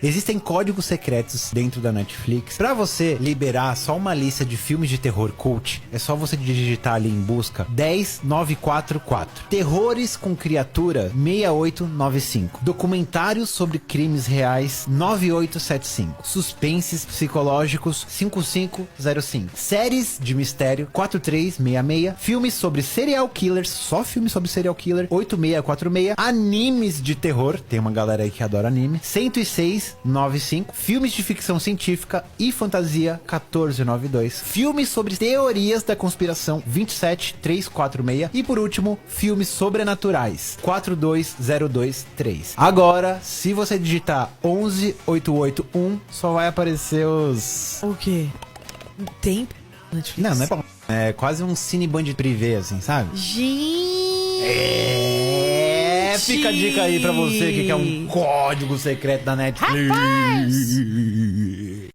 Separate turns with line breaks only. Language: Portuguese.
Existem códigos secretos dentro da Netflix. Pra você liberar só uma lista de filmes de terror cult, é só você digitar ali em busca 10944. Terrores com criatura 6895. Documentários sobre crimes reais 9875. Suspenses psicológicos 5505. Séries de mistério 4366. Filmes sobre serial killers, só filmes sobre serial killer 8646. Animes de terror, tem uma galera aí que adora anime, 10695. Filmes de ficção científica e fantasia 1492. Filmes sobre teorias da conspiração 27346. E por último, filmes sobrenaturais 42023. Agora, se você digitar 11881, só vai aparecer os...
O quê? Tem Netflix?
Não é bom. É quase um cine band privê, assim, sabe?
Gente!
Fica a dica aí pra você que quer um código secreto da Netflix.
Rapaz!